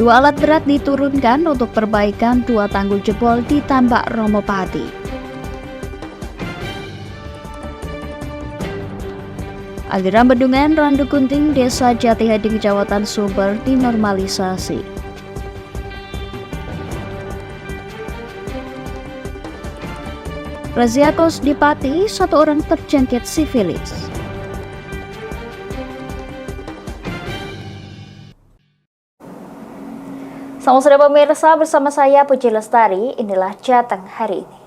Dua alat berat diturunkan untuk perbaikan dua tanggul jebol di Tambak Romopati. Aliran bendungan Randu Kunting, Desa Jatihadi, Kecamatan Sumber dinormalisasi. Razia kos di Pati, satu orang terjangkit sifilis. Selamat sore pemirsa, bersama saya Puji Lestari, inilah Jateng hari ini.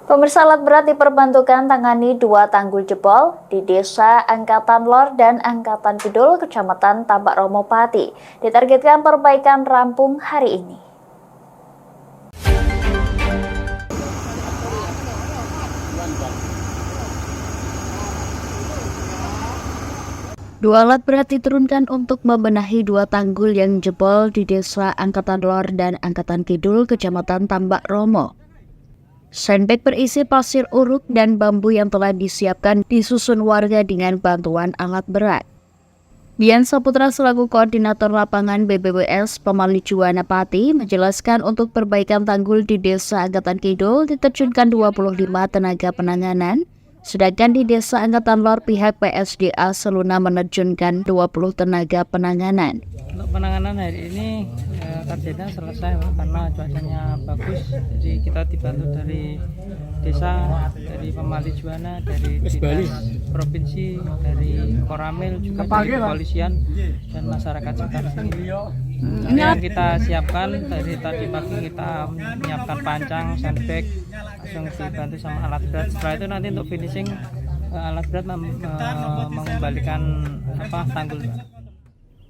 Pemirsa, alat berat diperbantukan tangani dua tanggul jebol di Desa Angkatan Lor dan Angkatan Kidul, Kecamatan Tambak Romopati. Ditargetkan perbaikan rampung hari ini. Dua alat berat diturunkan untuk membenahi dua tanggul yang jebol di Desa Angkatan Lor dan Angkatan Kidul, Kecamatan Tambak Romo. Sandbag berisi pasir uruk dan bambu yang telah disiapkan disusun warga dengan bantuan alat berat. Dian Saputra selaku Koordinator Lapangan BBWS Pemali Juwana Pati menjelaskan untuk perbaikan tanggul di Desa Angkatan Kidul diterjunkan 25 tenaga penanganan, sedangkan di Desa Angkatan Lor pihak PSDA Seluna menerjunkan 20 tenaga penanganan. Untuk penanganan hari ini targetnya selesai karena cuacanya bagus, jadi kita dibantu dari desa, dari Pemali Juwana, dari dinas provinsi, dari Koramil, juga dari kepolisian dan masyarakat sekitar sini. Ini yang kita siapkan dari tadi pagi, kita menyiapkan pancang, sandbag, langsung dibantu sama alat berat. Setelah itu nanti untuk finishing alat berat mengembalikan tanggul.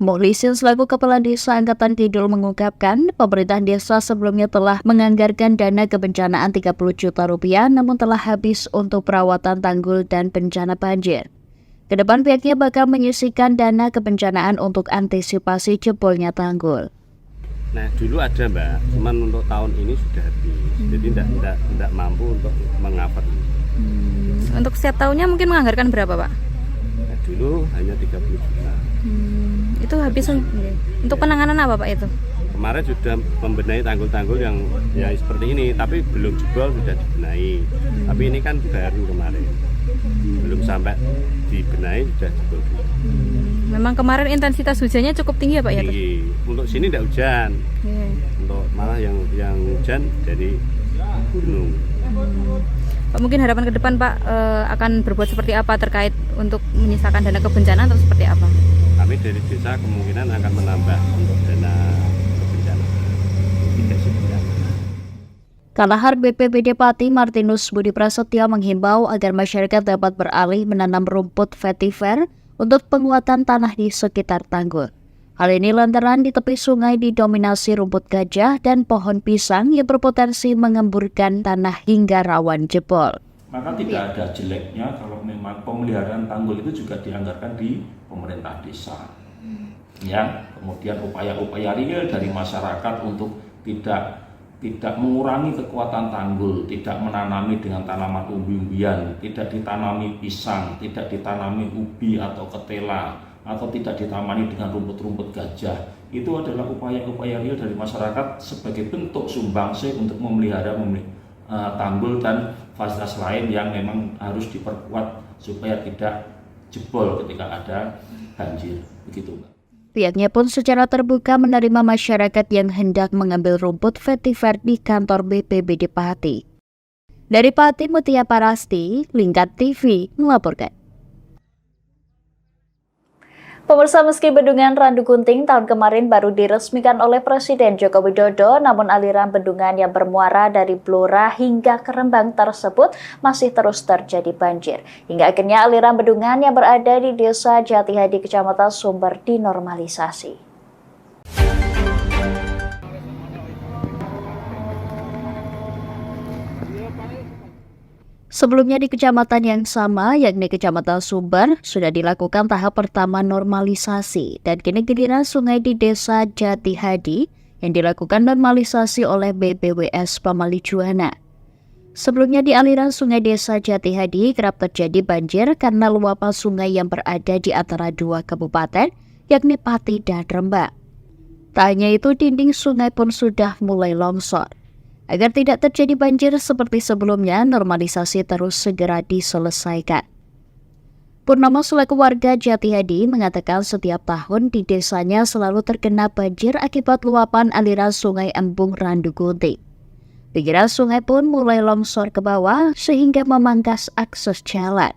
Muhlisin selaku Kepala Desa Angkatan Kidul mengungkapkan, pemerintah desa sebelumnya telah menganggarkan dana kebencanaan 30 juta rupiah namun telah habis untuk perawatan tanggul dan bencana banjir. Kedepan pihaknya bakal menyisihkan dana kebencanaan untuk antisipasi jebolnya tanggul. Nah dulu ada Mbak, cuman untuk tahun ini sudah habis, jadi tidak mampu untuk mengcover. Untuk setiap tahunnya mungkin menganggarkan berapa Pak? Nah, dulu hanya 30 juta. Itu habis untuk penanganan apa Pak itu? Kemarin sudah membenahi tanggul-tanggul yang ya seperti ini, tapi belum jebol sudah dibenahi. Tapi ini kan baru kemarin, belum sampai dibenahi sudah jebol. Memang kemarin intensitas hujannya cukup tinggi ya Pak? Tinggi. Ya, untuk sini tidak hujan. Untuk malah yang hujan dari gunung. Pak, mungkin harapan ke depan Pak akan berbuat seperti apa terkait untuk menyisakan dana kebencanaan atau seperti apa? Kami dari desa kemungkinan akan menambah untuk dana kebencanaan. Kalahar BPBD Pati Martinus Budi Prasetyo menghimbau agar masyarakat dapat beralih menanam rumput vetiver untuk penguatan tanah di sekitar tanggul. Hal ini lantaran di tepi sungai didominasi rumput gajah dan pohon pisang yang berpotensi mengemburkan tanah hingga rawan jebol. Maka tidak ada jeleknya kalau memang pemeliharaan tanggul itu juga dianggarkan di pemerintah desa. Ya, kemudian upaya-upaya real dari masyarakat untuk tidak mengurangi kekuatan tanggul, tidak menanami dengan tanaman umbi-umbian, tidak ditanami pisang, tidak ditanami ubi atau ketela, atau tidak ditanami dengan rumput-rumput gajah. Itu adalah upaya-upaya real dari masyarakat sebagai bentuk sumbangsi untuk memelihara tanggul dan fasilitas lain yang memang harus diperkuat supaya tidak jebol ketika ada banjir. Begitu, Mbak. Pihaknya pun secara terbuka menerima masyarakat yang hendak mengambil rumput vetiver di kantor BPBD Pati. Dari Pati, Mutia Parasti, Lingkar TV melaporkan. Pemirsa, meski bendungan Randu Kunting tahun kemarin baru diresmikan oleh Presiden Joko Widodo, namun aliran bendungan yang bermuara dari Blora hingga ke Rembang tersebut masih terus terjadi banjir. Hingga akhirnya aliran bendungan yang berada di Desa Jatihadi, Kecamatan Sumber dinormalisasi. Sebelumnya di kecamatan yang sama, yakni Kecamatan Sumber, sudah dilakukan tahap pertama normalisasi dan kini giliran sungai di Desa Jatihadi yang dilakukan normalisasi oleh BPWS Pamali Juwana. Sebelumnya di aliran sungai Desa Jati Hadi kerap terjadi banjir karena luapan sungai yang berada di antara dua kabupaten, yakni Pati dan Rembang. Tak hanya itu, dinding sungai pun sudah mulai longsor. Agar tidak terjadi banjir seperti sebelumnya, normalisasi terus segera diselesaikan. Purnomo selaku warga Jati Hadi mengatakan setiap tahun di desanya selalu terkena banjir akibat luapan aliran sungai Embung Randu Gunting. Pinggiran sungai pun mulai longsor ke bawah sehingga memangkas akses jalan.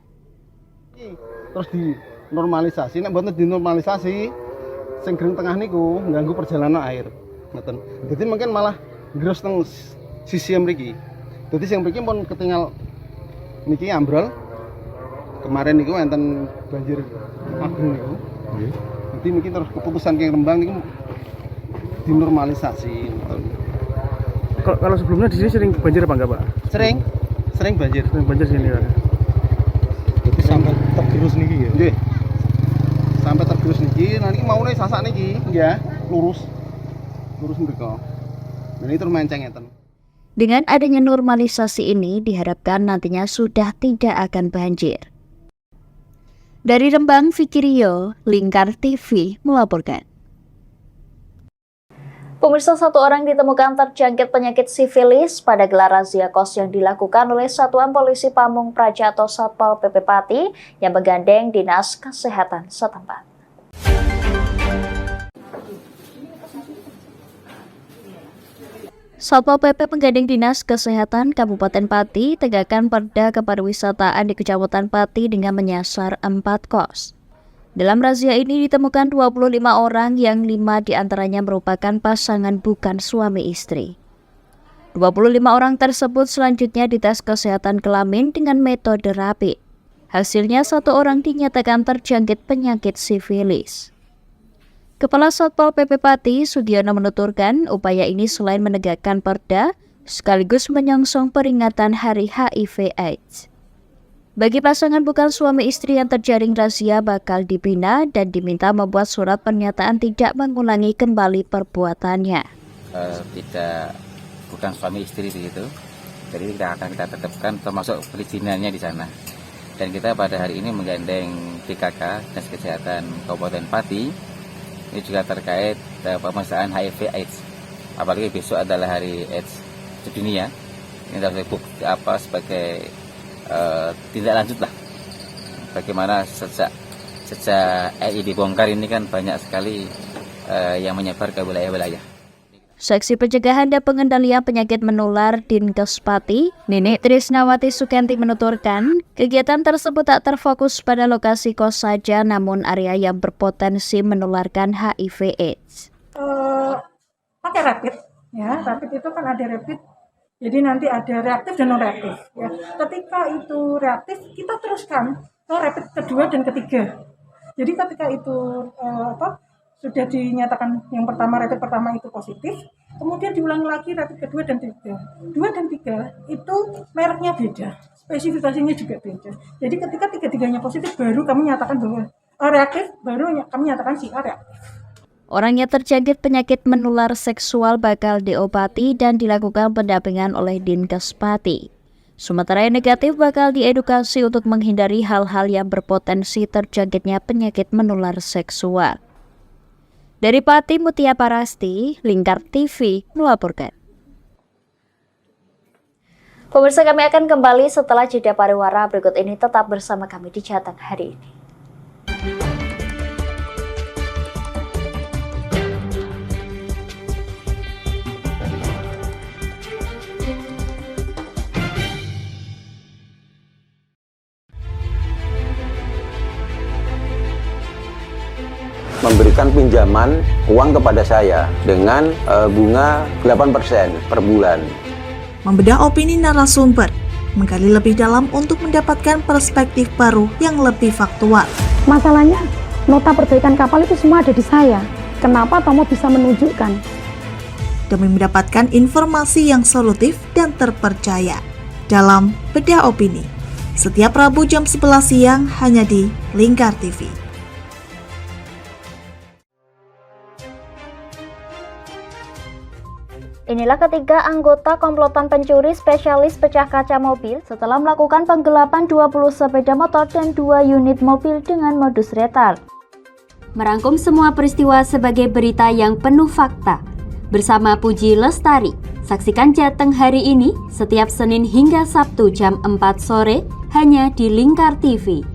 Terus dinormalisasi, nek mboten dinormalisasi, sing gering tengah niku mengganggu perjalanan air. Ngoten. Jadi mungkin malah nggerus teng sisi mriki. Jadi sing mriki pun ketinggal niki ambrol. Kemarin niku enten banjir agung niku. Nggih. Jadi mungkin terus keputusan Kang Rembang niku dinormalisasi. Kalau sebelumnya di sini sering banjir apa enggak, Pak? Sering banjir. Sering banjir sini ya. Jadi sampai tergerus niki ya. Nggih. Sampai tergerus niki, nanti maune sasak niki, ya, lurus mriko. Dan itu menceng ngeten. Dengan adanya normalisasi ini diharapkan nantinya sudah tidak akan banjir. Dari Rembang, Fikirio, Lingkar TV melaporkan. Pemirsa, satu orang ditemukan terjangkit penyakit sifilis pada gelar razia kos yang dilakukan oleh Satuan Polisi Pamung Praja atau Satpol PP Pati yang menggandeng Dinas Kesehatan setempat. Satpol PP menggandeng Dinas Kesehatan Kabupaten Pati tegakkan perda kepariwisataan di Kecamatan Pati dengan menyasar 4 kos. Dalam razia ini ditemukan 25 orang yang 5 diantaranya merupakan pasangan bukan suami istri. 25 orang tersebut selanjutnya dites kesehatan kelamin dengan metode rapid. Hasilnya 1 orang dinyatakan terjangkit penyakit sifilis. Kepala Satpol PP Pati, Sugiono menuturkan upaya ini selain menegakkan perda, sekaligus menyongsong peringatan Hari HIV/AIDS. Bagi pasangan bukan suami istri yang terjaring razia bakal dibina dan diminta membuat surat pernyataan tidak mengulangi kembali perbuatannya. Bukan suami istri begitu, jadi kita tetapkan termasuk perizinannya di sana. Dan kita pada hari ini menggandeng DKK, Dinas Kesehatan Kabupaten Pati, ini juga terkait pemeriksaan HIV/AIDS. Apalagi besok adalah Hari AIDS sedunia. Ini harus sebagai tindak lanjut lah, bagaimana sejak RI dibongkar ini kan banyak sekali yang menyebar ke wilayah-wilayah. Seksi Pencegahan dan Pengendalian Penyakit Menular Dinkes Pati, Nenek Trisnawati Sukenti menuturkan, kegiatan tersebut tak terfokus pada lokasi kos saja, namun area yang berpotensi menularkan HIV/AIDS. Pakai rapid, ya rapid itu kan ada rapid. Jadi nanti ada reaktif dan non reaktif. Ya. Ketika itu reaktif, kita teruskan ke rapid kedua dan ketiga. Jadi ketika itu sudah dinyatakan yang pertama rapid pertama itu positif, kemudian diulangi lagi rapid kedua dan ketiga. 2 dan 3 itu mereknya beda, spesifikasinya juga beda. Jadi ketika tiga-tiganya positif, baru kami nyatakan bahwa reaktif, baru kami nyatakan si A reaktif. Orang yang terjangkit penyakit menular seksual bakal diobati dan dilakukan pendampingan oleh Dinkes Pati. Sementara yang negatif bakal diedukasi untuk menghindari hal-hal yang berpotensi terjangkitnya penyakit menular seksual. Dari Pati, Mutia Parasti, Lingkar TV melaporkan. Pemirsa, kami akan kembali setelah jeda pariwara berikut ini. Tetap bersama kami di Jateng hari ini. Memberikan pinjaman uang kepada saya dengan bunga 8% per bulan. Membedah opini narasumber, menggali lebih dalam untuk mendapatkan perspektif baru yang lebih faktual. Masalahnya, nota perbaikan kapal itu semua ada di saya. Kenapa Tomo bisa menunjukkan? Demi mendapatkan informasi yang solutif dan terpercaya. Dalam Bedah Opini, setiap Rabu jam 11 siang hanya di Lingkar TV. Inilah ketiga anggota komplotan pencuri spesialis pecah kaca mobil setelah melakukan penggelapan 20 sepeda motor dan 2 unit mobil dengan modus retard. Merangkum semua peristiwa sebagai berita yang penuh fakta. Bersama Puji Lestari, saksikan Jateng hari ini setiap Senin hingga Sabtu jam 4 sore hanya di Lingkar TV.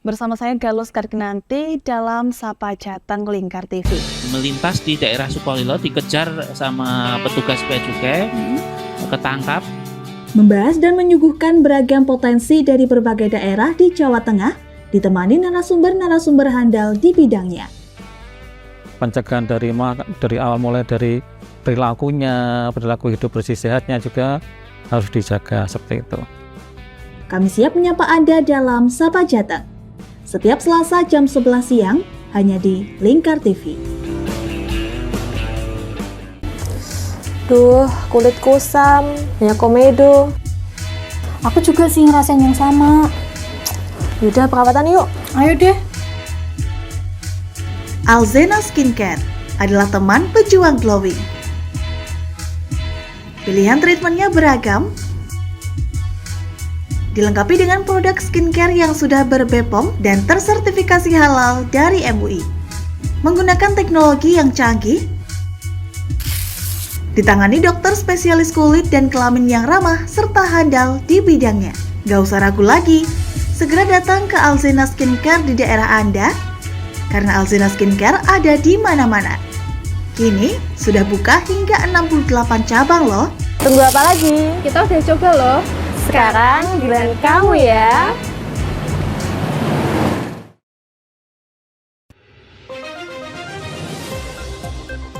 Bersama saya Galus Karkinanti dalam Sapa Jateng Lingkar TV. Melintas di daerah Sukolilo dikejar sama petugas bea cukai, ketangkap. Membahas dan menyuguhkan beragam potensi dari berbagai daerah di Jawa Tengah, ditemani narasumber-narasumber handal di bidangnya. Pencegahan dari awal mulai dari perilaku hidup bersih sehatnya juga harus dijaga seperti itu. Kami siap menyapa Anda dalam Sapa Jateng. Setiap Selasa jam 11 siang hanya di Lingkar TV. Duh, kulit kusam, banyak komedo. Aku juga sih ngerasain yang sama. Yaudah, perawatan yuk. Ayo deh. Alzena Skincare adalah teman pejuang glowing. Pilihan treatmentnya beragam, dilengkapi dengan produk skincare yang sudah ber-BPOM dan tersertifikasi halal dari MUI. Menggunakan teknologi yang canggih, ditangani dokter spesialis kulit dan kelamin yang ramah serta handal di bidangnya. Gak usah ragu lagi, segera datang ke Alzena Skincare di daerah Anda, karena Alzena Skincare ada di mana-mana. Kini sudah buka hingga 68 cabang loh. Tunggu apa lagi? Kita udah coba loh. Sekarang giliran kamu ya.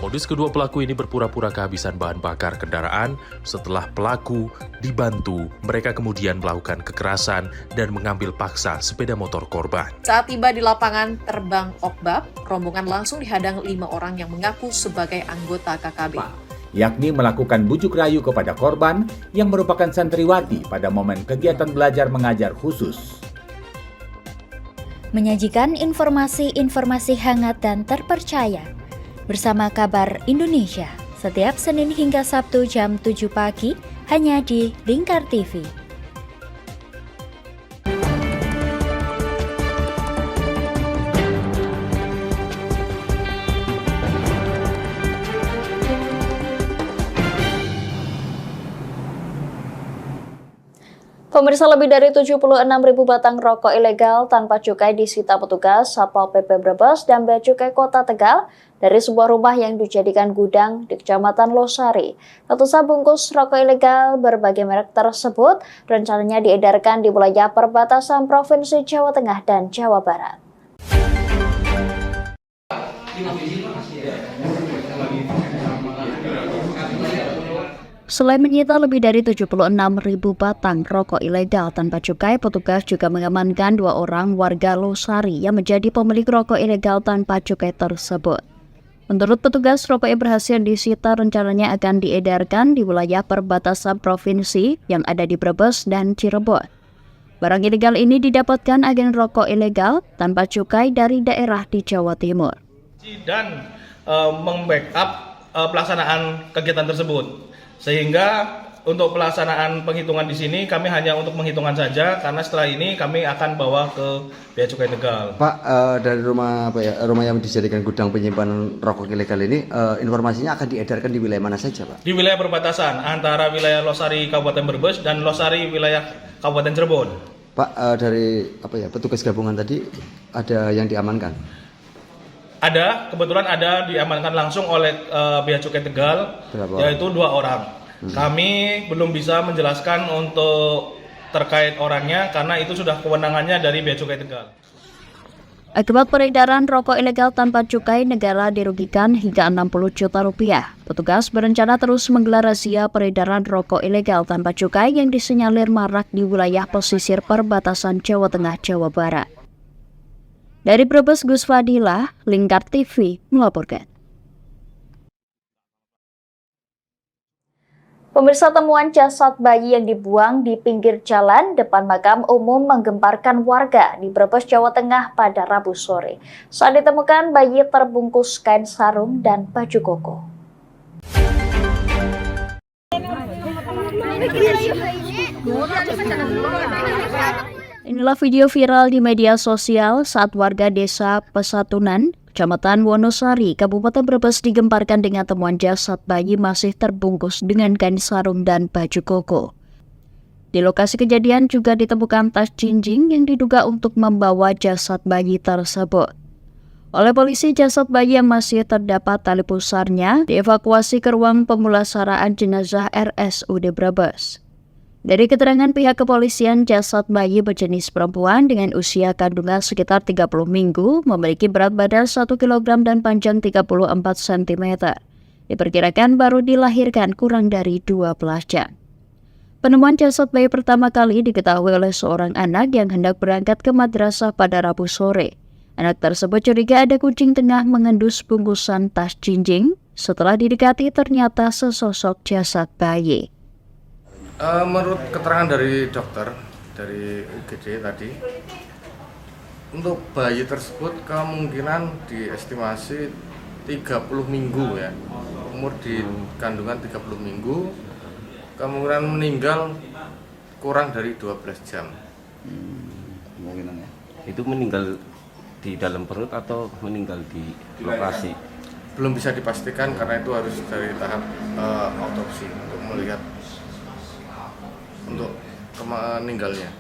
Modus kedua pelaku ini berpura-pura kehabisan bahan bakar kendaraan. Setelah pelaku dibantu, mereka kemudian melakukan kekerasan dan mengambil paksa sepeda motor korban. Saat tiba di lapangan terbang Okbab, rombongan langsung dihadang 5 orang yang mengaku sebagai anggota KKB. Yakni melakukan bujuk rayu kepada korban yang merupakan santriwati pada momen kegiatan belajar mengajar khusus. Menyajikan informasi-informasi hangat dan terpercaya bersama Kabar Indonesia setiap Senin hingga Sabtu jam 7 pagi hanya di Lingkar TV. Pemirsa, lebih dari 76.000 batang rokok ilegal tanpa cukai disita petugas Satpol PP Brebes dan Bea Cukai Kota Tegal dari sebuah rumah yang dijadikan gudang di Kecamatan Losari. Ratusan bungkus rokok ilegal berbagai merek tersebut rencananya diedarkan di wilayah perbatasan Provinsi Jawa Tengah dan Jawa Barat. Selain menyita lebih dari 76.000 batang rokok ilegal tanpa cukai, petugas juga mengamankan 2 orang warga Losari yang menjadi pemilik rokok ilegal tanpa cukai tersebut. Menurut petugas, rokok yang berhasil disita rencananya akan diedarkan di wilayah perbatasan provinsi yang ada di Brebes dan Cirebon. Barang ilegal ini didapatkan agen rokok ilegal tanpa cukai dari daerah di Jawa Timur. Dan membackup pelaksanaan kegiatan tersebut. Sehingga untuk pelaksanaan penghitungan di sini kami hanya untuk penghitungan saja, karena setelah ini kami akan bawa ke Bea Cukai Tegal. Pak, dari rumah rumah yang dijadikan gudang penyimpanan rokok ilegal ini, informasinya akan diedarkan di wilayah mana saja, Pak? Di wilayah perbatasan antara wilayah Losari Kabupaten Brebes dan Losari wilayah Kabupaten Cirebon. Pak, dari petugas gabungan tadi ada yang diamankan? Ada, kebetulan ada diamankan langsung oleh Bea Cukai Tegal, yaitu 2 orang. Kami belum bisa menjelaskan untuk terkait orangnya karena itu sudah kewenangannya dari Bea Cukai Tegal. Akibat peredaran rokok ilegal tanpa cukai, negara dirugikan hingga 60 juta rupiah. Petugas berencana terus menggelar razia peredaran rokok ilegal tanpa cukai yang disinyalir marak di wilayah pesisir perbatasan Jawa Tengah, Jawa Barat. Dari Brebes, Gus Fadilah, Lingkar TV melaporkan. Pemirsa, temuan jasad bayi yang dibuang di pinggir jalan depan makam umum menggemparkan warga di Brebes, Jawa Tengah pada Rabu sore. Saat ditemukan, bayi terbungkus kain sarung dan baju koko. Inilah video viral di media sosial saat warga desa Pesatunan, Kecamatan Wonosari, Kabupaten Brebes digemparkan dengan temuan jasad bayi masih terbungkus dengan kain sarung dan baju koko. Di lokasi kejadian juga ditemukan tas jinjing yang diduga untuk membawa jasad bayi tersebut. Oleh polisi, jasad bayi yang masih terdapat tali pusarnya dievakuasi ke ruang pemulasaraan jenazah RSUD Brebes. Dari keterangan pihak kepolisian, jasad bayi berjenis perempuan dengan usia kandungan sekitar 30 minggu, memiliki berat badan 1 kg dan panjang 34 cm. Diperkirakan baru dilahirkan kurang dari 12 jam. Penemuan jasad bayi pertama kali diketahui oleh seorang anak yang hendak berangkat ke madrasah pada Rabu sore. Anak tersebut curiga ada kucing tengah mengendus bungkusan tas jinjing. Setelah didekati, ternyata sesosok jasad bayi. Menurut keterangan dari dokter dari UGD tadi, untuk bayi tersebut kemungkinan diestimasi 30 minggu ya, umur di kandungan 30 minggu, kemungkinan meninggal kurang dari 12 jam. Kemungkinan ya. Itu meninggal di dalam perut atau meninggal di lokasi? Belum bisa dipastikan karena itu harus dari tahap autopsi untuk melihat untuk meninggalnya.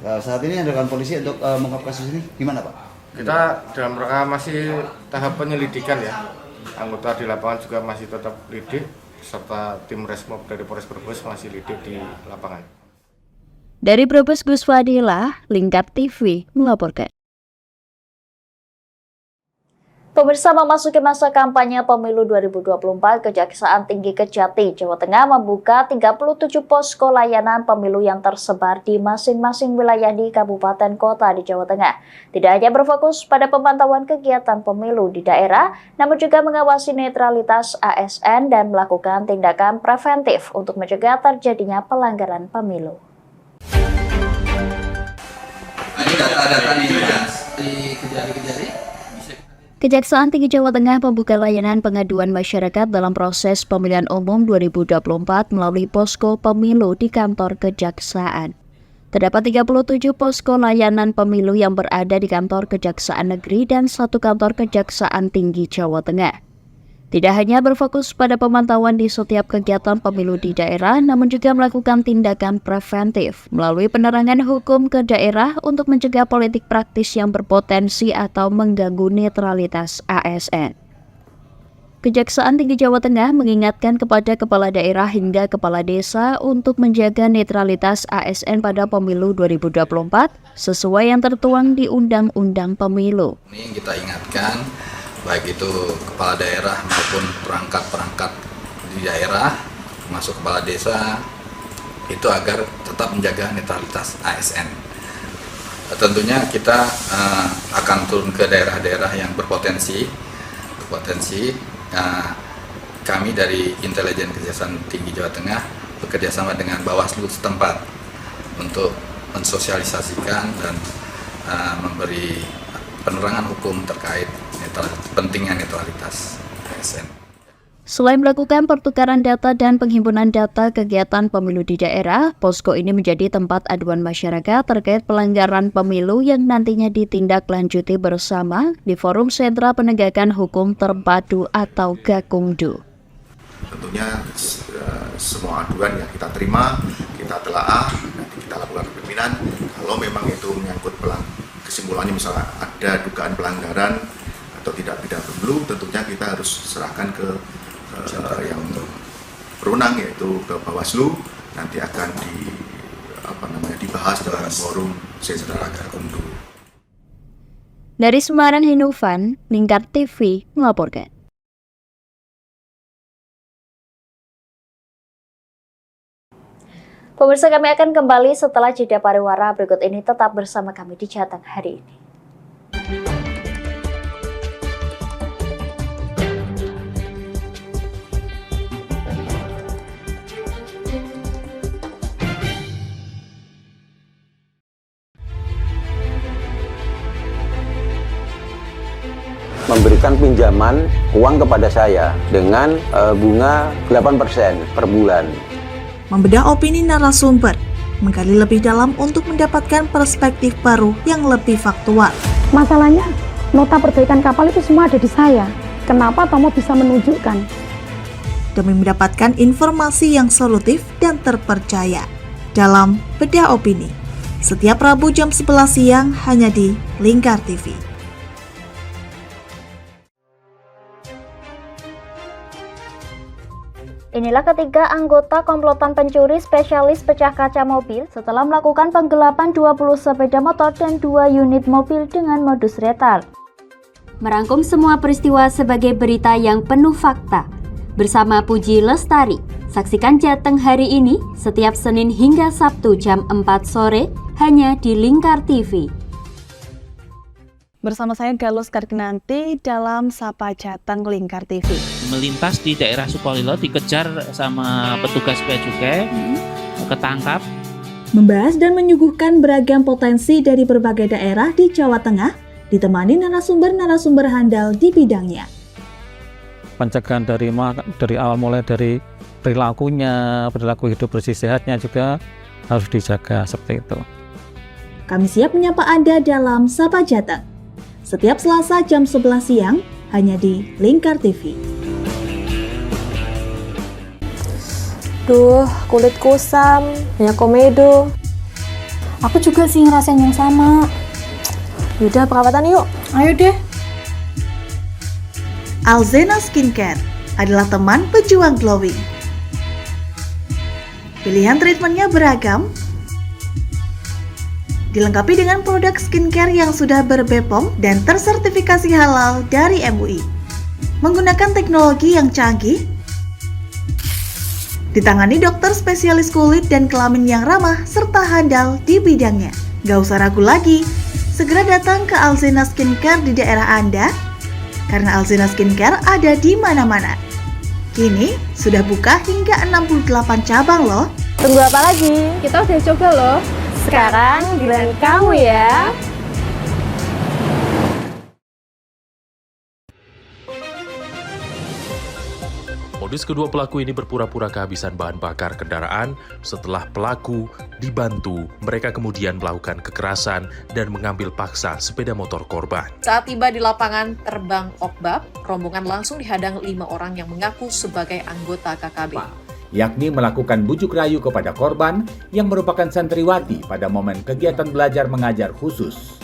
Nah, saat ini yang dilakukan polisi untuk mengungkap kasus ini gimana, Pak? Kita dalam rangka masih tahap penyelidikan ya. Anggota di lapangan juga masih tetap lidik, serta tim Resmob dari Polres Brebes masih lidik di lapangan. Dari Brebes, Gus Fadila, Lingkar TV melaporkan. Pemirsa, memasuki masa kampanye pemilu 2024, Kejaksaan Tinggi Kejati, Jawa Tengah membuka 37 posko layanan pemilu yang tersebar di masing-masing wilayah di kabupaten kota di Jawa Tengah. Tidak hanya berfokus pada pemantauan kegiatan pemilu di daerah, namun juga mengawasi netralitas ASN dan melakukan tindakan preventif untuk mencegah terjadinya pelanggaran pemilu. Ini data-data di Kejati. Kejaksaan Tinggi Jawa Tengah membuka layanan pengaduan masyarakat dalam proses pemilihan umum 2024 melalui posko pemilu di kantor Kejaksaan. Terdapat 37 posko layanan pemilu yang berada di kantor Kejaksaan Negeri dan 1 kantor Kejaksaan Tinggi Jawa Tengah. Tidak hanya berfokus pada pemantauan di setiap kegiatan pemilu di daerah, namun juga melakukan tindakan preventif melalui penerangan hukum ke daerah untuk mencegah politik praktis yang berpotensi atau mengganggu netralitas ASN. Kejaksaan Tinggi Jawa Tengah mengingatkan kepada kepala daerah hingga kepala desa untuk menjaga netralitas ASN pada pemilu 2024 sesuai yang tertuang di Undang-Undang Pemilu. Ini kita ingatkan baik itu kepala daerah maupun perangkat-perangkat di daerah, termasuk kepala desa, itu agar tetap menjaga netralitas ASN. Tentunya kita akan turun ke daerah-daerah yang berpotensi. Kami dari Intelijen Kejaksaan Tinggi Jawa Tengah bekerjasama dengan Bawaslu setempat untuk mensosialisasikan dan memberi penerangan hukum terkait pentingnya netralitas ASN. Selain melakukan pertukaran data dan penghimpunan data kegiatan pemilu di daerah, posko ini menjadi tempat aduan masyarakat terkait pelanggaran pemilu yang nantinya ditindaklanjuti bersama di Forum Sentra Penegakan Hukum Terpadu atau Gakumdu. Tentunya semua aduan yang kita terima, kita telaah, nanti kita lakukan pimpinan. Kalau memang itu menyangkut kesimpulannya misalnya ada dugaan pelanggaran atau tidak pidana pemilu, tentunya kita harus serahkan ke yang berwenang, yaitu ke Bawaslu. Nanti akan dibahas dalam forum Sentra Gakumdu. Dari Semarang, Hinufan, Lingkar TV melaporkan. Pemirsa, kami akan kembali setelah jeda pariwara berikut ini. Tetap bersama kami di Jateng hari ini. Memberikan memberikan pinjaman uang kepada saya dengan bunga 8% per bulan. Membedah opini narasumber, menggali lebih dalam untuk mendapatkan perspektif baru yang lebih faktual. Masalahnya, nota perbaikan kapal itu semua ada di saya. Kenapa Tomo bisa menunjukkan? Demi mendapatkan informasi yang solutif dan terpercaya dalam Bedah Opini. Setiap Rabu jam 11 siang hanya di Lingkar TV. Inilah ketiga anggota komplotan pencuri spesialis pecah kaca mobil setelah melakukan penggelapan 20 sepeda motor dan 2 unit mobil dengan modus retal. Merangkum semua peristiwa sebagai berita yang penuh fakta. Bersama Puji Lestari, saksikan Jateng hari ini setiap Senin hingga Sabtu jam 4 sore hanya di Lingkar TV. Bersama saya Galus Karginanti dalam Sapa Jateng Lingkar TV. Melintas di daerah Sukolilo dikejar sama petugas bea cukai, ketangkap. Membahas dan menyuguhkan beragam potensi dari berbagai daerah di Jawa Tengah, ditemani narasumber-narasumber handal di bidangnya. Pencegahan dari awal mulai dari perilakunya, perilaku hidup bersih sehatnya juga harus dijaga seperti itu. Kami siap menyapa Anda dalam Sapa Jateng. Setiap Selasa jam 11 siang hanya di Lingkar TV. Duh, kulit kusam, banyak komedo. Aku juga sih ngerasain yang sama. Yaudah, perawatan yuk. Ayo deh. Alzena Skincare adalah teman pejuang glowing. Pilihan treatmentnya beragam, dilengkapi dengan produk skincare yang sudah ber-BPOM dan tersertifikasi halal dari MUI. Menggunakan teknologi yang canggih, ditangani dokter spesialis kulit dan kelamin yang ramah serta handal di bidangnya. Gak usah ragu lagi, segera datang ke Alzena Skincare di daerah Anda, karena Alzena Skincare ada di mana-mana. Kini sudah buka hingga 68 cabang loh. Tunggu apa lagi? Kita udah coba loh. Sekarang giliran kamu ya. Modus kedua pelaku ini berpura-pura kehabisan bahan bakar kendaraan. Setelah pelaku dibantu, mereka kemudian melakukan kekerasan dan mengambil paksa sepeda motor korban. Saat tiba di lapangan terbang Okbab, rombongan langsung dihadang 5 orang yang mengaku sebagai anggota KKB. Yakni melakukan bujuk rayu kepada korban yang merupakan santriwati pada momen kegiatan belajar mengajar khusus.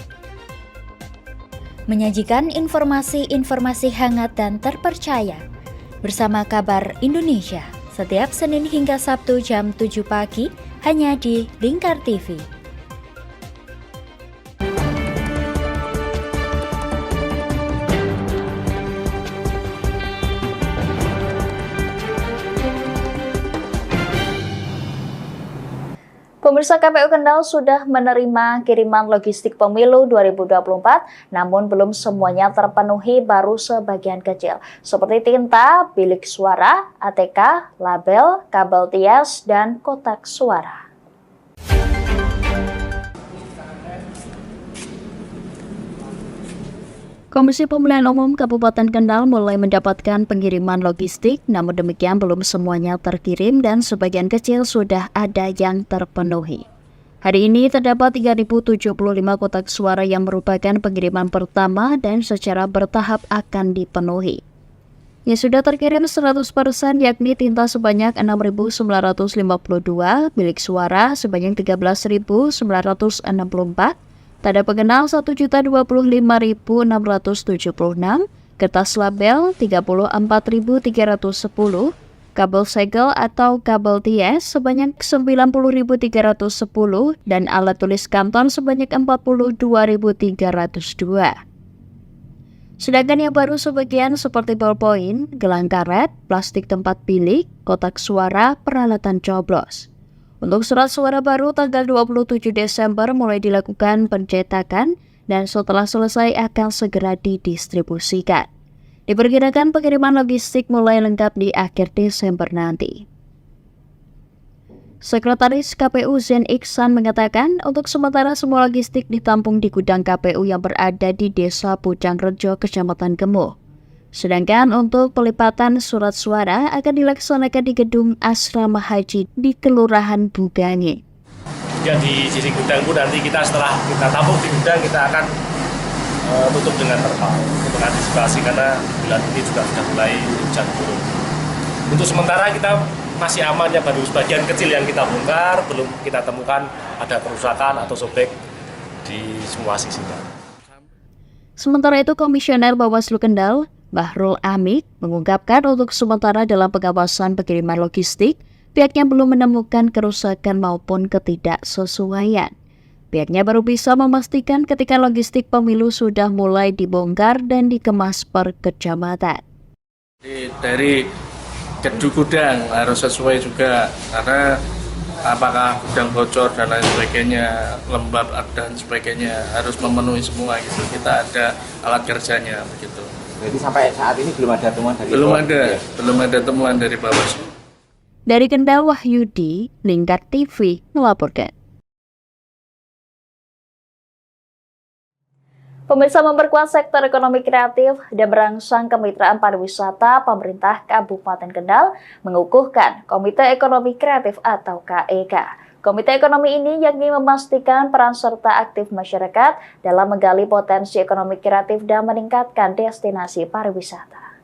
Menyajikan informasi-informasi hangat dan terpercaya bersama Kabar Indonesia setiap Senin hingga Sabtu jam 7 pagi hanya di Lingkar TV. Pemirsa, KPU Kendal sudah menerima kiriman logistik pemilu 2024, namun belum semuanya terpenuhi, baru sebagian kecil. Seperti tinta, bilik suara, ATK, label, kabel tias, dan kotak suara. Komisi Pemilihan Umum Kabupaten Kendal mulai mendapatkan pengiriman logistik, namun demikian belum semuanya terkirim dan sebagian kecil sudah ada yang terpenuhi. Hari ini terdapat 3.075 kotak suara yang merupakan pengiriman pertama dan secara bertahap akan dipenuhi. Yang sudah terkirim 100% yakni tinta sebanyak 6.952, bilik suara sebanyak 13.964, tanda pengenal 1.025.676, kertas label 34.310, kabel segel atau kabel tias sebanyak 90.310, dan alat tulis kanton sebanyak 42.302. Sedangkan yang baru sebagian seperti ballpoint, gelang karet, plastik tempat bilik, kotak suara, peralatan coblos. Untuk surat suara baru tanggal 27 Desember mulai dilakukan pencetakan dan setelah selesai akan segera didistribusikan. Diperkirakan pengiriman logistik mulai lengkap di akhir Desember nanti. Sekretaris KPU Zen Iksan mengatakan untuk sementara semua logistik ditampung di gudang KPU yang berada di Desa Pucangrejo, Kecamatan Gemuh. Sedangkan untuk pelipatan surat suara akan dilaksanakan di gedung asrama haji di Kelurahan Bugange. Jika di sisi gudang pun nanti kita setelah kita tampung di gudang, kita akan tutup dengan terpal untuk antisipasi karena bulan ini juga sudah mulai hujan turun. Untuk sementara kita masih aman, ya baru sebagian kecil yang kita bongkar, belum kita temukan ada kerusakan atau sobek di semua sisinya. Sementara itu, Komisioner Bawaslu Kendal, Bahrul Amik, mengungkapkan untuk sementara dalam pengawasan pengiriman logistik, pihaknya belum menemukan kerusakan maupun ketidaksesuaian. Pihaknya baru bisa memastikan ketika logistik pemilu sudah mulai dibongkar dan dikemas per kecamatan. Dari gedung gudang harus sesuai juga, karena apakah gudang bocor dan lain sebagainya, lembab dan sebagainya harus memenuhi semua gitu. Kita ada alat kerjanya begitu. Jadi sampai saat ini belum ada temuan dari belum ada temuan dari Bawaslu. Dari Kendal, Wahyudi, Lingkar TV melaporkan. Pemirsa, memperkuat sektor ekonomi kreatif dan merangsang kemitraan pariwisata, pemerintah Kabupaten Kendal mengukuhkan Komite Ekonomi Kreatif atau KEK. Komite ekonomi ini yakni memastikan peran serta aktif masyarakat dalam menggali potensi ekonomi kreatif dan meningkatkan destinasi pariwisata.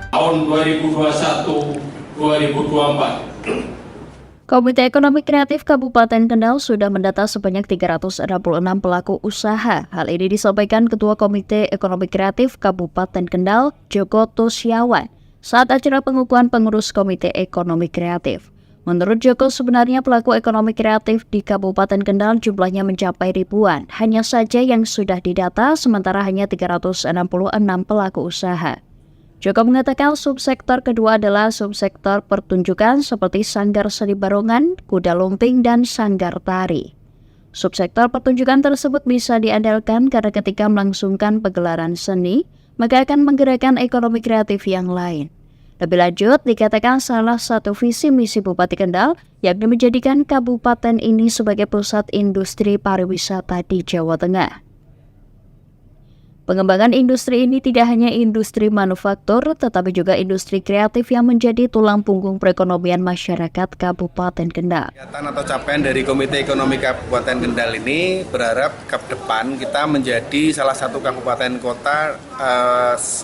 Tahun 2021-2024. Komite Ekonomi Kreatif Kabupaten Kendal sudah mendata sebanyak 366 pelaku usaha. Hal ini disampaikan Ketua Komite Ekonomi Kreatif Kabupaten Kendal, Joko Tosyawan, saat acara pengukuhan pengurus Komite Ekonomi Kreatif. Menurut Joko, sebenarnya pelaku ekonomi kreatif di Kabupaten Kendal jumlahnya mencapai ribuan. Hanya saja yang sudah didata, sementara hanya 366 pelaku usaha. Joko mengatakan subsektor kedua adalah subsektor pertunjukan seperti sanggar seni barongan, kuda lumping, dan sanggar tari. Subsektor pertunjukan tersebut bisa diandalkan karena ketika melangsungkan pegelaran seni, maka akan menggerakkan ekonomi kreatif yang lain. Lebih lanjut, dikatakan salah satu visi misi Bupati Kendal yakni menjadikan kabupaten ini sebagai pusat industri pariwisata di Jawa Tengah. Pengembangan industri ini tidak hanya industri manufaktur, tetapi juga industri kreatif yang menjadi tulang punggung perekonomian masyarakat Kabupaten Kendal. Kegiatan atau capaian dari Komite Ekonomi Kabupaten Kendal ini berharap ke depan kita menjadi salah satu kabupaten kota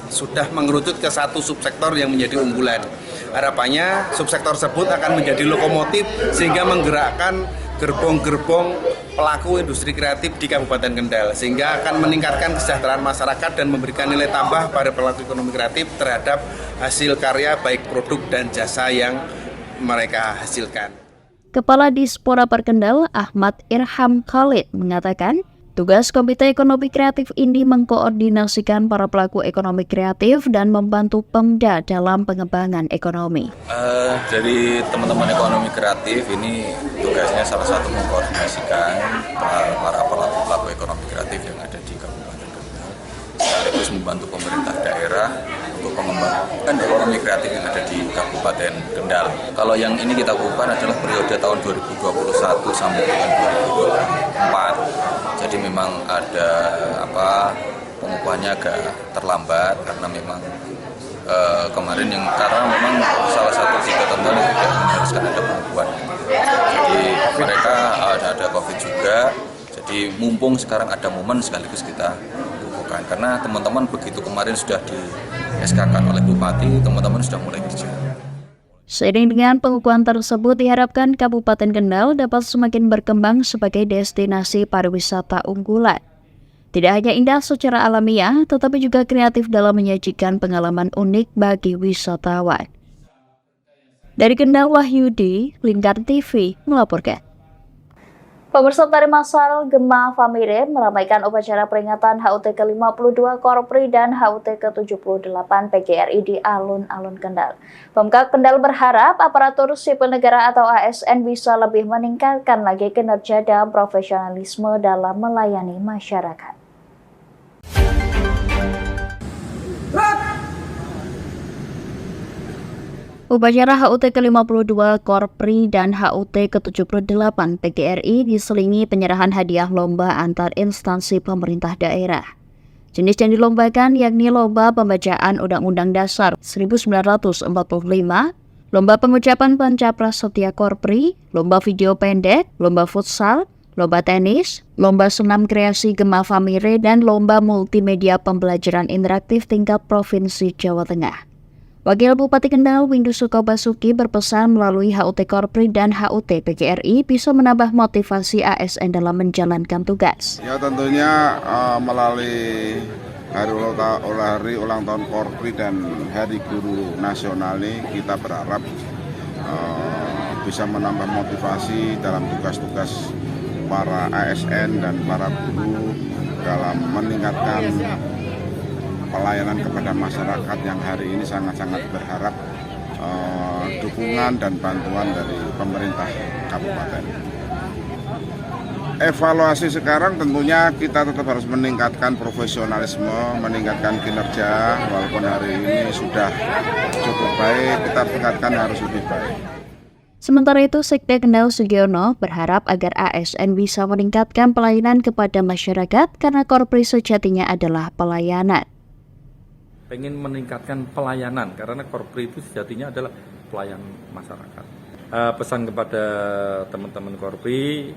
sudah mengerucut ke satu subsektor yang menjadi unggulan. Harapannya subsektor tersebut akan menjadi lokomotif sehingga menggerakkan gerbong-gerbong pelaku industri kreatif di Kabupaten Kendal, sehingga akan meningkatkan kesejahteraan masyarakat dan memberikan nilai tambah pada pelaku ekonomi kreatif terhadap hasil karya baik produk dan jasa yang mereka hasilkan. Kepala Dispora Perkendal Ahmad Irham Khalid mengatakan, tugas Komite Ekonomi Kreatif ini mengkoordinasikan para pelaku ekonomi kreatif dan membantu Pemda dalam pengembangan ekonomi. Dari teman-teman ekonomi kreatif ini tugasnya salah satu mengkoordinasikan para pelaku ekonomi kreatif yang ada di Kabupaten Kendal, sekaligus membantu pemerintah daerah untuk pengembangan ekonomi kreatif yang ada di Kabupaten Kendal. Kalau yang ini kita lakukan adalah periode tahun 2021 sampai dengan 2024. Jadi memang ada pengukuhannya agak terlambat karena memang kemarin karena memang salah satu kegiatan tadi tidak mengharuskan ada pengukuhan. Jadi mereka ada COVID juga. Jadi mumpung sekarang ada momen sekaligus kita kukuhkan karena teman-teman begitu kemarin sudah di SK-kan oleh Bupati, teman-teman sudah mulai kerja. Seiring dengan pengukuhan tersebut, diharapkan Kabupaten Kendal dapat semakin berkembang sebagai destinasi pariwisata unggulan. Tidak hanya indah secara alamiah, tetapi juga kreatif dalam menyajikan pengalaman unik bagi wisatawan. Dari Kendal, Wahyudi, Lingkar TV melaporkan. Pemirsa, tari masal Gema Famire meramaikan upacara peringatan HUT ke-52 Korpri dan HUT ke-78 PGRI di alun-alun Kendal. Pemkab Kendal berharap aparatur sipil negara atau ASN bisa lebih meningkatkan lagi kinerja dan profesionalisme dalam melayani masyarakat. Upacara HUT ke-52 Korpri dan HUT ke-78 PGRI diselingi penyerahan hadiah lomba antar instansi pemerintah daerah. Jenis yang dilombakan yakni lomba pembacaan Undang-Undang Dasar 1945, lomba pengucapan Pancapres Setia Korpri, lomba video pendek, lomba futsal, lomba tenis, lomba senam kreasi Gema Famire, dan lomba multimedia pembelajaran interaktif tingkat Provinsi Jawa Tengah. Wakil Bupati Kendal Windu Sukobasuki berpesan melalui HUT Korpri dan HUT PGRI bisa menambah motivasi ASN dalam menjalankan tugas. Ya tentunya melalui hari ulang tahun Korpri dan Hari Guru Nasional ini kita berharap bisa menambah motivasi dalam tugas-tugas para ASN dan para guru dalam meningkatkan pelayanan kepada masyarakat yang hari ini sangat-sangat berharap dukungan dan bantuan dari pemerintah kabupaten. Evaluasi sekarang tentunya kita tetap harus meningkatkan profesionalisme, meningkatkan kinerja, walaupun hari ini sudah cukup baik, kita tingkatkan harus lebih baik. Sementara itu, Sekda Kendal Sugiono berharap agar ASN bisa meningkatkan pelayanan kepada masyarakat karena Korpri sejatinya adalah pelayanan. Pengen meningkatkan pelayanan karena Korpri itu sejatinya adalah pelayan masyarakat. Pesan kepada teman-teman Korpri,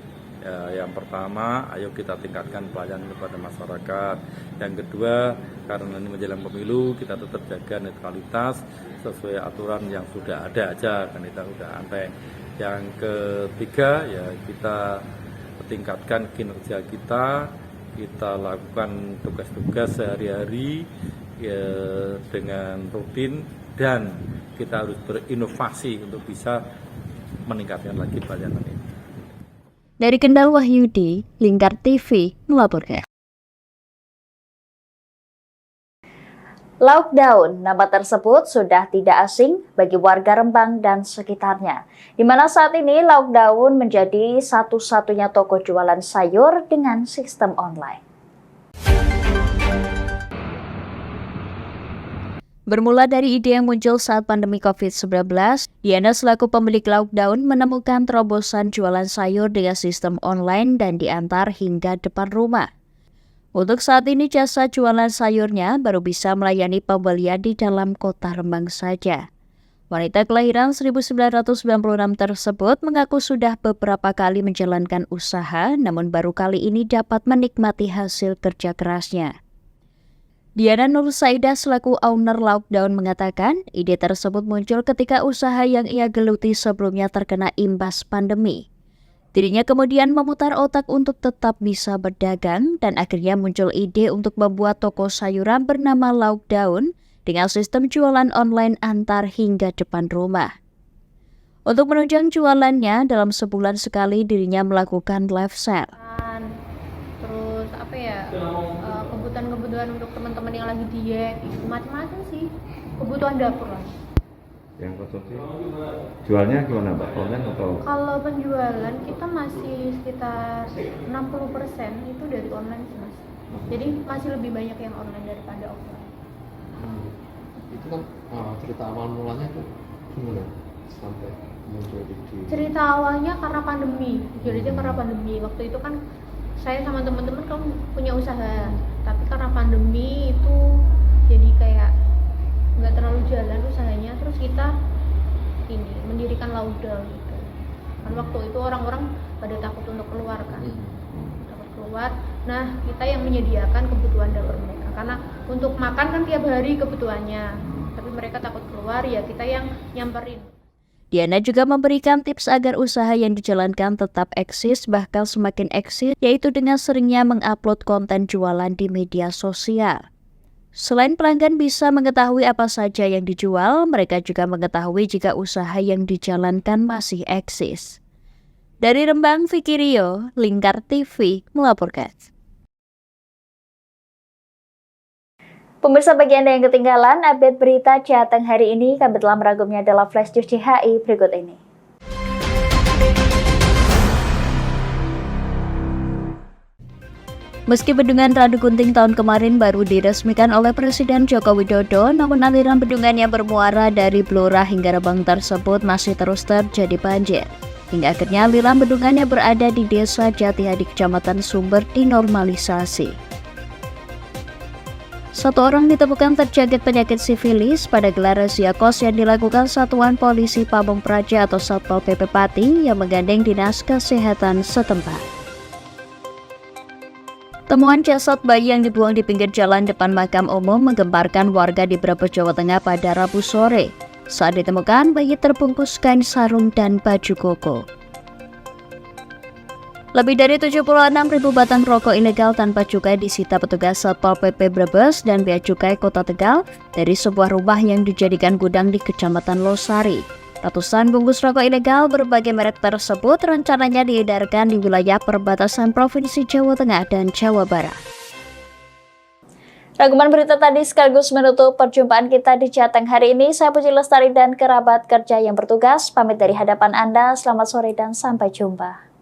yang pertama, ayo kita tingkatkan pelayanan kepada masyarakat. Yang kedua, karena ini menjelang pemilu, kita tetap jaga netralitas sesuai aturan yang sudah ada aja, kan kita sudah anteng. Yang ketiga, ya kita tingkatkan kinerja kita lakukan tugas-tugas sehari-hari ya, dengan rutin, dan kita harus berinovasi untuk bisa meningkatkan lagi pelayanan ini. Dari Kendal, Wahyudi, Lingkar TV melaporkan. Lockdown, nama tersebut sudah tidak asing bagi warga Rembang dan sekitarnya, di mana saat ini Lockdown menjadi satu-satunya toko jualan sayur dengan sistem online. Bermula dari ide yang muncul saat pandemi COVID-19, Diana selaku pemilik Lockdown menemukan terobosan jualan sayur dengan sistem online dan diantar hingga depan rumah. Untuk saat ini jasa jualan sayurnya baru bisa melayani pembelian di dalam kota Rembang saja. Wanita kelahiran 1996 tersebut mengaku sudah beberapa kali menjalankan usaha, namun baru kali ini dapat menikmati hasil kerja kerasnya. Diana Nur Saidah selaku owner Lockdown mengatakan, ide tersebut muncul ketika usaha yang ia geluti sebelumnya terkena imbas pandemi. Dirinya kemudian memutar otak untuk tetap bisa berdagang dan akhirnya muncul ide untuk membuat toko sayuran bernama Lockdown dengan sistem jualan online antar hingga depan rumah. Untuk menunjang jualannya, dalam sebulan sekali dirinya melakukan live sale. Terus kebutuhan-kebutuhan untuk teman-teman yang lagi diet, macam-macam sih, kebutuhan dapur lah. Yang konsumsi jualnya gimana Mbak? Online atau? Kalau penjualan kita masih sekitar 60% itu dari online sih Mas. Jadi masih lebih banyak yang online daripada offline. Itu kan cerita awal mulanya tuh gimana sampai muncul di cerita awalnya karena pandemi. Jadi karena pandemi waktu itu kan saya sama teman-teman kan punya usaha, tapi karena pandemi itu jadi kayak nggak terlalu jalan usahanya, terus kita ini mendirikan Lockdown gitu. Kan waktu itu orang-orang pada takut untuk keluar kan, takut keluar. Nah kita yang menyediakan kebutuhan dapur mereka, karena untuk makan kan tiap hari kebutuhannya, tapi mereka takut keluar, ya kita yang nyamperin. Diana juga memberikan tips agar usaha yang dijalankan tetap eksis, bahkan semakin eksis, yaitu dengan seringnya mengupload konten jualan di media sosial. Selain pelanggan bisa mengetahui apa saja yang dijual, mereka juga mengetahui jika usaha yang dijalankan masih eksis. Dari Rembang, Vicky Rio, Lingkar TV melaporkan. Pemirsa, bagi Anda yang ketinggalan update berita Jateng hari ini, kami telah merangkumnya dalam Flash News CHI berikut ini. Meski bendungan Radu Kunting tahun kemarin baru diresmikan oleh Presiden Joko Widodo, namun aliran bendungan yang bermuara dari Blora hingga Rembang tersebut masih terus terjadi banjir. Hingga akhirnya aliran bendungan yang berada di Desa Jatihadi, Kecamatan Sumber dinormalisasi. Satu orang ditemukan terjangkit penyakit sifilis pada gelar razia kos yang dilakukan Satuan Polisi Pamong Praja atau Satpol PP Pati yang menggandeng Dinas Kesehatan setempat. Temuan jasad bayi yang dibuang di pinggir jalan depan makam umum menggemparkan warga di Brebes, Jawa Tengah pada Rabu sore. Saat ditemukan, bayi terbungkus kain sarung dan baju koko. Lebih dari 76.000 batang rokok ilegal tanpa cukai disita petugas Satpol PP Brebes dan Bea Cukai Kota Tegal dari sebuah rumah yang dijadikan gudang di Kecamatan Losari. Ratusan bungkus rokok ilegal berbagai merek tersebut rencananya diedarkan di wilayah perbatasan Provinsi Jawa Tengah dan Jawa Barat. Rangkuman berita tadi sekaligus menutup perjumpaan kita di Jateng hari ini. Saya Puji Lestari dan kerabat kerja yang bertugas pamit dari hadapan Anda. Selamat sore dan sampai jumpa.